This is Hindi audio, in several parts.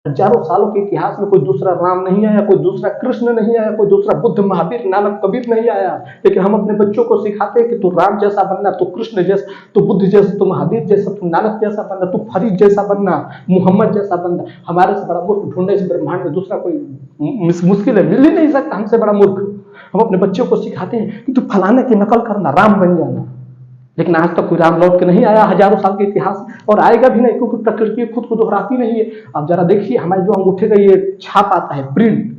हजारों सालों के इतिहास में कोई दूसरा राम नहीं आया, कोई दूसरा कृष्ण नहीं आया, कोई दूसरा बुद्ध, महावीर, नानक, कबीर नहीं आया। लेकिन हम अपने बच्चों को सिखाते हैं कि तू राम जैसा बनना, तू कृष्ण जैसा, तू बुद्ध जैसा, तू महावीर जैसा, तू नानक जैसा बनना, तू फरीद जैसा बनना, मोहम्मद जैसा बनना। हमारे से बड़ा मूर्ख ढूंढने से ब्रह्मांड में दूसरा कोई मुश्किल है, मिल ही नहीं सकता हमसे बड़ा मूर्ख। हम अपने बच्चों को सिखाते हैं कि तू फलाने की नकल करना, राम बन जाना। लेकिन आज तक कोई राम लौट के नहीं आया हजारों साल के इतिहास, और आएगा भी नहीं, क्योंकि प्रकृति खुद को दोहराती नहीं है। अब जरा देखिए हमारे जो अंगूठे का ये छाप आता है, प्रिंट,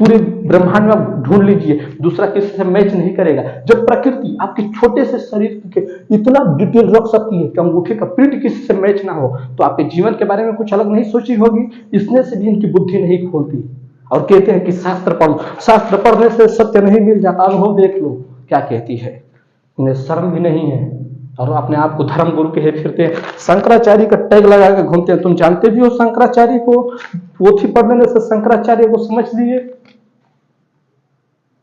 पूरे ब्रह्मांड में ढूंढ लीजिए, दूसरा किसी से मैच नहीं करेगा। जब प्रकृति आपके छोटे से शरीर के इतना डिटेल रख सकती है कि अंगूठे का प्रिंट किसी से मैच ना हो, तो आपके जीवन के बारे में कुछ अलग नहीं सोची होगी। इसने से भी इनकी बुद्धि नहीं खोलती। और कहते हैं कि शास्त्र पढ़ो, शास्त्र पढ़ने से सत्य नहीं मिल जाता। अनुभव देख लो क्या कहती है, इन्हें शर्म भी नहीं है, और अपने आप को धर्म गुरु कहे फिरते हैं। शंकराचार्य का टैग लगा के घूमते हैं। तुम जानते भी हो शंकराचार्य को, पोथी पढ़ लेने से शंकराचार्य को समझ लिए।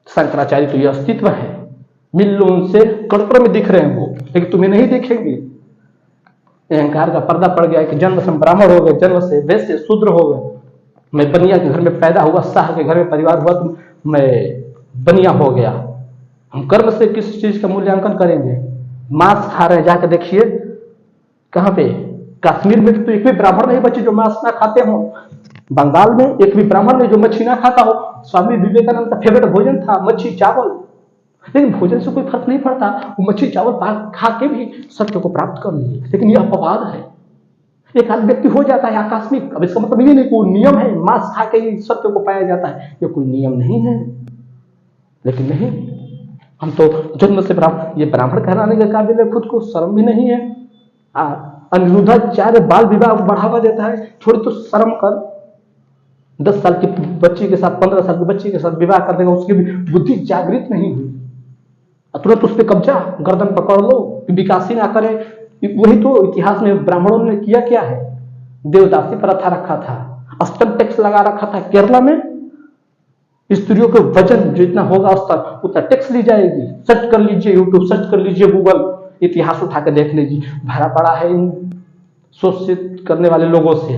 शंकराचार्य तो ये अस्तित्व है, मिल लो उनसे, कड़कड़ में दिख रहे हैं वो, लेकिन तुम्हें नहीं दिखेंगे। अहंकार का पर्दा पड़ गया कि जन्म से ब्राह्मण हो गए, जन्म से वैश्य शूद्र हो गए, मैं बनिया के घर में पैदा हुआ, शाह के घर में परिवार हुआ, तो मैं बनिया हो गया। हम कर्म से किस चीज का मूल्यांकन करेंगे? मांस खा रहे हैं, जाकर देखिए कहां पे, कश्मीर में तो एक भी ब्राह्मण नहीं बचे जो मांस ना खाते हो। बंगाल में एक भी ब्राह्मण नहीं जो मच्छी ना खाता हो। स्वामी विवेकानंद का फेवरेट भोजन था मच्छी चावल, लेकिन भोजन से कोई फर्क नहीं पड़ता, वो मच्छी चावल खा के भी सत्य को प्राप्त कर लिए। लेकिन यह अपवाद है, एक आध व्यक्ति हो जाता है आकस्मिक। अब इसका मतलब ये नहीं कोई नियम है मांस खा के ही सत्य को पाया जाता है, ये कोई नियम नहीं है। लेकिन नहीं, हम तो जन्म से ये ब्राह्मण कहलाने के काबिल है, खुद को शर्म भी नहीं है। अनिरुद्धाचार्य बाल विवाह को बढ़ावा देता है, थोड़ी तो शर्म कर। 10 साल की बच्ची के साथ 15 साल की बच्ची के साथ विवाह कर देगा, उसकी भी बुद्धि जागृत नहीं हुई, तुरंत उस पर कब्जा, गर्दन पकड़ लो, विकास ही ना करे। वही तो इतिहास में ब्राह्मणों ने किया क्या है, देवदासी प्रथा रखा था, अष्टम टैक्स लगा रखा था। केरला में स्त्रियों के वजन जितना होगा उतना टैक्स ली जाएगी। सर्च कर लीजिए, यूट्यूब सर्च कर लीजिए, गूगल इतिहास उठा के देख लीजिए, भरा पड़ा है इन शोषित करने वाले लोगों से।